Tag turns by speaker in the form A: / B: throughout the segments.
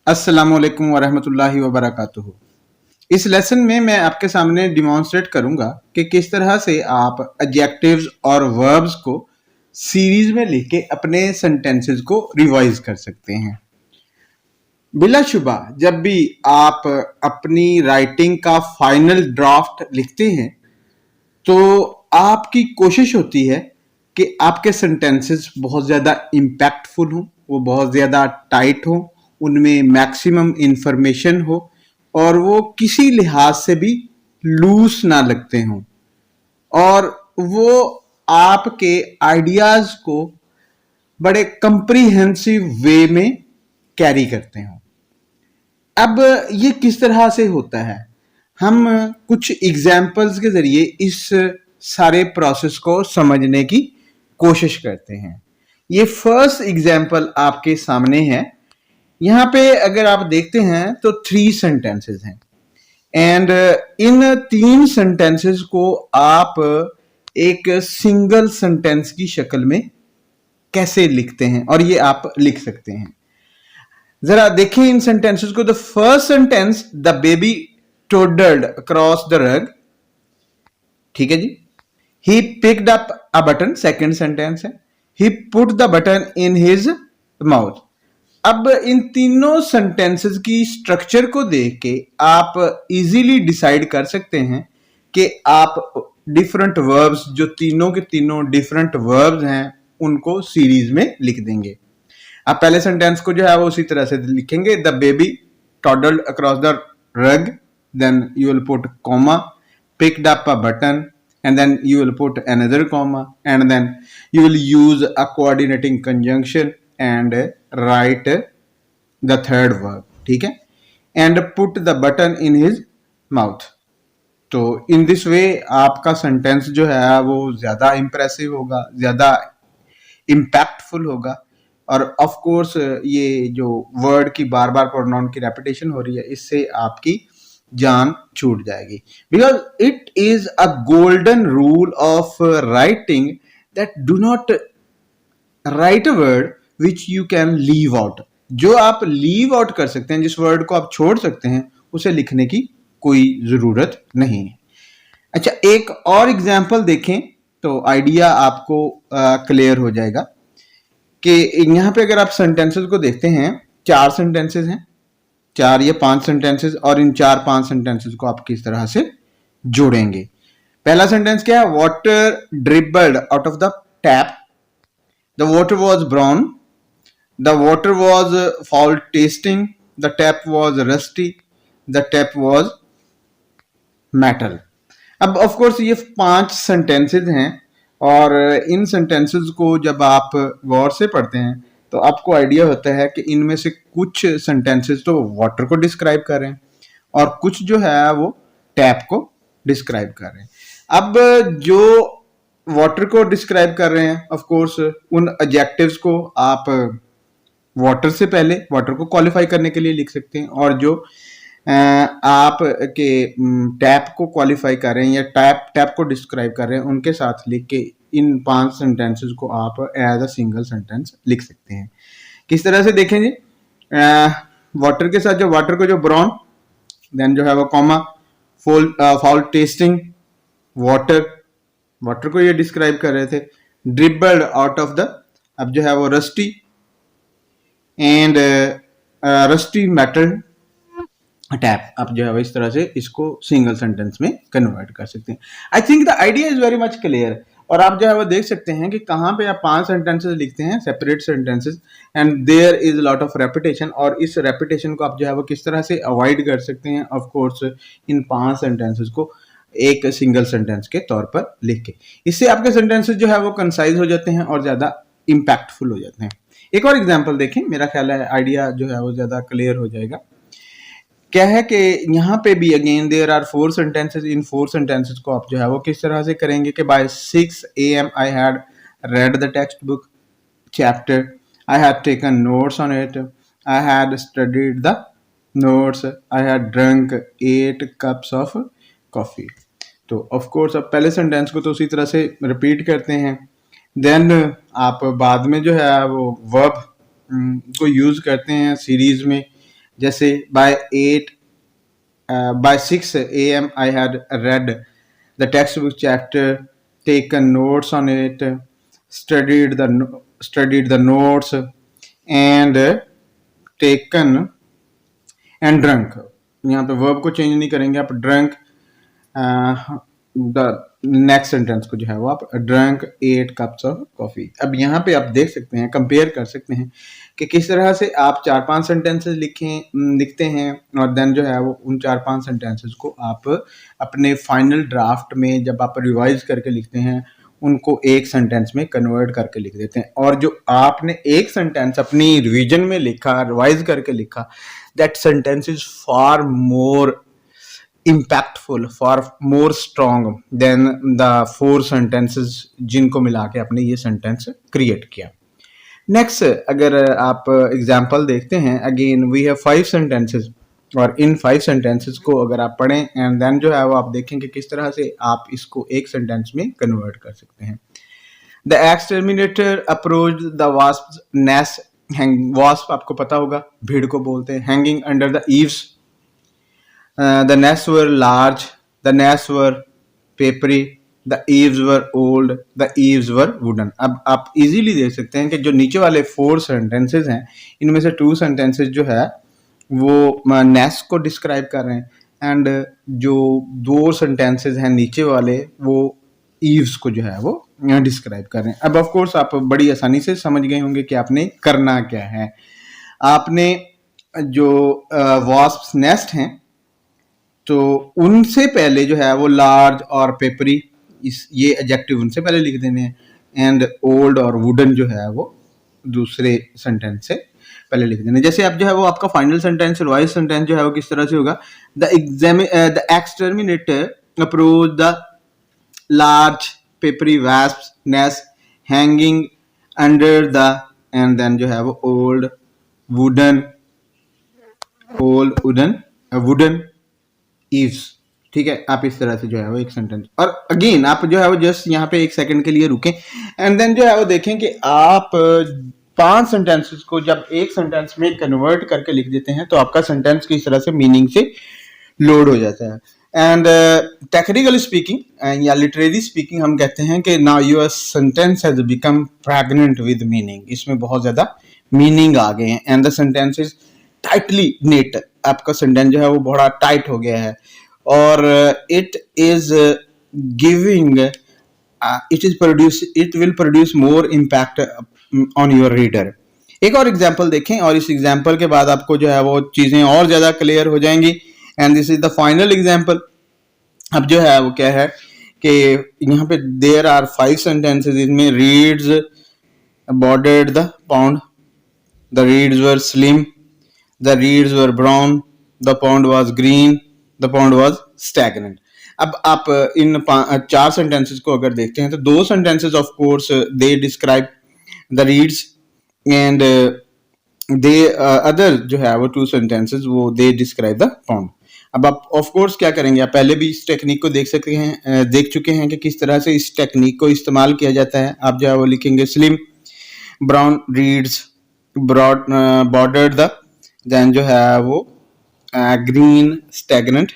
A: अस्सलामुअलैकुम वरहमतुल्लाहि वबरकातुहू। इस लेसन में मैं आपके सामने डिमॉन्स्ट्रेट करूंगा कि किस तरह से आप एडजेक्टिव्स और वर्ब्स को सीरीज में लिख के अपने सेंटेंसेस को रिवाइज कर सकते हैं। बिलाशुबा जब भी आप अपनी राइटिंग का फाइनल ड्राफ्ट लिखते हैं तो आपकी कोशिश होती है कि आपके सेंटेंसेस बहुत ज़्यादा इम्पैक्टफुल हों, वो बहुत ज़्यादा टाइट हों, उनमें मैक्सिमम इंफॉर्मेशन हो और वो किसी लिहाज से भी लूज ना लगते हों और वो आपके आइडियाज़ को बड़े कंप्रीहेंसिव वे में कैरी करते हों। अब ये किस तरह से होता है, हम कुछ एग्जाम्पल्स के जरिए इस सारे प्रोसेस को समझने की कोशिश करते हैं। ये फर्स्ट एग्जाम्पल आपके सामने है। यहाँ पे अगर आप देखते हैं तो 3 सेंटेंसेस हैं एंड इन 3 सेंटेंसेस को आप एक सिंगल सेंटेंस की शक्ल में कैसे लिखते हैं और ये आप लिख सकते हैं। जरा देखें इन सेंटेंसेस को। The first sentence, the baby toddled across the rug, ठीक है जी। He picked up a button, second sentence है। He put the button in his mouth. अब इन तीनों सेंटेंसेस की स्ट्रक्चर को देख के आप इजीली डिसाइड कर सकते हैं कि आप डिफरेंट वर्ब्स, जो तीनों के तीनों डिफरेंट वर्ब्स हैं, उनको सीरीज में लिख देंगे। आप पहले सेंटेंस को जो है वो उसी तरह से लिखेंगे, the baby toddled across the rug, then you will put comma, picked up a button, and then you will put another comma, and then you will use a coordinating conjunction and write the third verb, ठीक है, and put the button in his mouth। तो in this way आपका sentence जो है वो ज्यादा impressive होगा, ज्यादा इम्पैक्टफुल होगा और ऑफ कोर्स ये जो वर्ड की बार बार प्रोनाउन की रेपिटेशन हो रही है, इससे आपकी जान छूट जाएगी। Because it is a golden rule of writing that do not right a word which you can leave out. जो आप लीव आउट कर सकते हैं, जिस वर्ड को आप छोड़ सकते हैं, उसे लिखने की कोई जरूरत नहीं है। अच्छा, एक और एग्जाम्पल देखें तो आइडिया आपको क्लियर हो जाएगा कि यहाँ पे अगर आप सेंटेंसेस को देखते हैं, 4 सेंटेंसेस हैं, 4 या 5 सेंटेंसेस, और इन 4-5 सेंटेंसेस को आप किस तरह से जोड़ेंगे। पहला सेंटेंस क्या है, water dribbled out of the tap, the water was brown, the water was foul tasting, the tap was rusty, the tap was metal. अब ऑफ कोर्स ये 5 सेंटेंसेस हैं और इन सेंटेंसेस को जब आप गौर से पढ़ते हैं तो आपको आइडिया होता है कि इनमें से कुछ सेंटेंसेस तो वाटर को डिस्क्राइब कर रहे हैं और कुछ जो है वो टैप को डिस्क्राइब कर रहे हैं। अब जो वाटर को डिस्क्राइब कर रहे हैं, ऑफ कोर्स उन एडजेक्टिव्स को आप वाटर से पहले वाटर को क्वालिफाई करने के लिए लिख सकते हैं, और जो आप के टैप को क्वालिफाई कर रहे हैं या टैप को डिस्क्राइब कर रहे हैं, उनके साथ लिख के इन 5 सेंटेंसेस को आप एज अ सिंगल सेंटेंस लिख सकते हैं। किस तरह से देखें जी, वाटर के साथ जो वाटर को जो ब्राउन, देन जो है वो कॉमा, फाउल टेस्टिंग, वाटर को ये डिस्क्राइब कर रहे थे, ड्रिबल्ड आउट ऑफ द, अब जो है वो rusty and rusty metal tap. आप जो है इस तरह से इसको सिंगल सेंटेंस में कन्वर्ट कर सकते हैं। I think the idea is very much clear. और आप जो है वो देख सकते हैं कि कहाँ पे आप 5 सेंटेंसेस लिखते हैं, separate sentences, and there is lot of repetition, और इस रेपिटेशन को आप जो है वो किस तरह से अवॉइड कर सकते हैं, ऑफ कोर्स इन 5 सेंटेंसेस को एक सिंगल सेंटेंस के तौर पर लिख के। इससे आपके सेंटेंसेस जो है वो कंसाइज हो जाते हैं और ज्यादा इम्पैक्टफुल हो जाते हैं। एक और एग्जाम्पल देखें, मेरा ख्याल है आइडिया जो है वो ज्यादा क्लियर हो जाएगा। क्या है कि यहाँ पे भी अगेन देयर आर 4 सेंटेंसेस। इन 4 सेंटेंसेस को आप जो है वो किस तरह से करेंगे कि by 6 AM I had read the text book chapter, I had taken notes on it, I had studied the notes, I had drunk 8 cups of coffee. तो ऑफ कोर्स अब पहले सेंटेंस को तो उसी तरह से रिपीट करते हैं, देन आप बाद में जो है वो वर्ब को यूज करते हैं सीरीज में, जैसे by 6 a.m. I had read the textbook chapter, taken notes on it, studied the notes, and taken and drunk. यहाँ पे वर्ब को चेंज नहीं करेंगे आप, ड्रंक द नेक्स्ट सेंटेंस को जो है वो आप ड्रंक 8 कप्स ऑफ कॉफी। अब यहाँ पे आप देख सकते हैं, कंपेयर कर सकते हैं कि किस तरह से आप 4-5 सेंटेंसेस लिखते हैं और देन जो है वो उन 4-5 सेंटेंसेस को आप अपने फाइनल ड्राफ्ट में जब आप रिवाइज करके लिखते हैं उनको एक सेंटेंस में कन्वर्ट करके लिख देते हैं। और जो आपने एक सेंटेंस अपनी रिवीजन में लिखा, रिवाइज करके लिखा, that sentence is far more impactful, far more strong than the 4 sentences जिनको मिला के आपने ये सेंटेंस क्रिएट किया। नेक्स्ट अगर आप एग्जाम्पल देखते हैं, अगेन वी हैव 5 सेंटेंसेस और इन 5 सेंटेंसेस को अगर आप पढ़ें एंड देन जो है वो आप देखेंगे किस तरह से आप इसको एक सेंटेंस में कन्वर्ट कर सकते हैं। The exterminator approach the wasp nest, wasp आपको पता होगा भीड़ को बोलते हैं, hanging under the eaves. The nests were large, the nests were papery, the eaves were old, the eaves were wooden। अब आप इजीली देख सकते हैं कि जो नीचे वाले 4 सेंटेंसेस हैं इनमें से 2 सेंटेंसेस जो है वो नेस्ट को डिस्क्राइब कर रहे हैं एंड जो 2 सेंटेंसेस हैं नीचे वाले वो ईव्स को जो है वो डिस्क्राइब कर रहे हैं। अब ऑफ कोर्स आप बड़ी आसानी से समझ गए होंगे कि आपने करना क्या है। आपने जो वास्प नेस्ट हैं तो उनसे पहले जो है वो लार्ज और पेपरी, ये एडजेक्टिव उनसे पहले लिख देने हैं एंड ओल्ड और वुडन जो है वो दूसरे सेंटेंस से पहले लिख देने। जैसे अब जो है वो आपका फाइनल सेंटेंस, रिवाइज सेंटेंस जो है वो किस तरह से होगा, the exterminator approach the large papery wasp nest hanging under the and then जो है वो ओल्ड वुडन ईव्स। ठीक है, आप इस तरह से जो है वो एक सेंटेंस, और अगेन आप जो है वो जस्ट यहाँ पे 1 सेकंड के लिए रुकें एंड देन जो है वो देखें कि आप 5 सेंटेंसेस को जब एक सेंटेंस में कन्वर्ट करके लिख देते हैं तो आपका सेंटेंस किस तरह से मीनिंग से लोड हो जाता है। एंड टेक्निकली स्पीकिंग या लिटरेरी स्पीकिंग हम कहते हैं कि now your sentence has become pregnant with meaning. इसमें बहुत ज्यादा मीनिंग आ गए हैं and the sentence is tightly net, आपका सेंटेंस जो है वो बड़ा टाइट हो गया है और it will produce more impact on your reader. एक और एग्जांपल देखें और इस एग्जांपल के बाद आपको जो है वो चीजें और ज्यादा क्लियर हो जाएंगी and this is the final example. अब जो है वो क्या है कि यहाँ पे देयर आर 5 सेंटेंसेस, इनमें reeds bordered the pond, the reeds were slim, the reeds were brown, the pond was green, the pond was stagnant। अब आप इन 4 सेंटेंसेस को अगर देखते हैं तो 2 sentences of course they describe the reads and they other जो है वो 2 सेंटेंसेस वो दे डिस्क्राइब द पॉन्ड। अब आप ऑफ कोर्स क्या करेंगे, आप पहले भी इस टेक्निक को देख सकते हैं, देख चुके हैं कि किस तरह से इस टेक्निक को इस्तेमाल किया जाता है। आप जो है वो लिखेंगे slim brown reeds bordered the, then जो है वो ग्रीन स्टैग्नेंट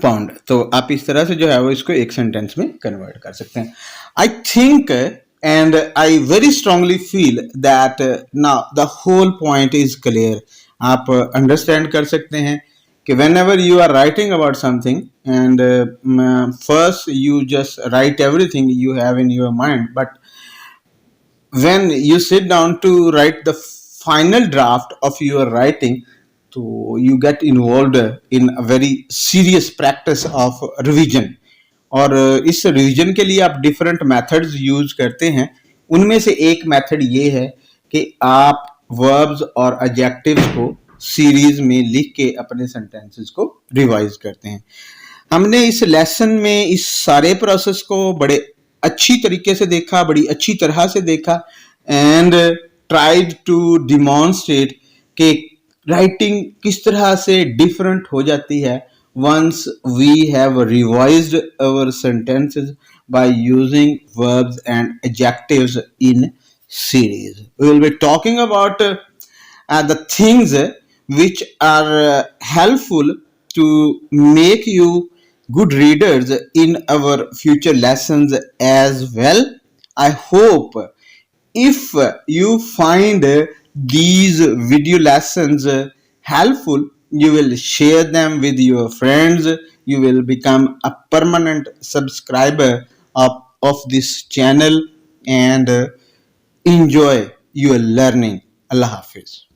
A: पाउंड। तो आप इस तरह से जो है वो इसको एक सेंटेंस में कन्वर्ट कर सकते हैं। I think and I very strongly feel that now the whole point is clear. आप अंडरस्टैंड कर सकते हैं कि whenever you are writing about something and first you just write everything you have in your mind, but when you sit down to write the final draft of your writing, so you get involved in a very serious practice of revision। और इस revision के लिए आप different methods use करते हैं। उनमें से एक मेथड ये है कि आप वर्ब्स और एडजेक्टिव्स को सीरीज में लिख के अपने सेंटेंसेस को रिवाइज करते हैं। हमने इस लेसन में इस सारे प्रोसेस को बड़े अच्छी तरीके से देखा, बड़ी अच्छी तरह से देखा एंड ट्राइड टू डिमॉन्स्ट्रेट कि राइटिंग किस तरह से डिफरेंट हो जाती है once we have revised our sentences by using verbs and adjectives in series। We will be talking about the things which are helpful to make you good readers in our future lessons as well. I hope if you find these video lessons helpful, you will share them with your friends. You will become a permanent subscriber of this channel and enjoy your learning. Allah Hafiz.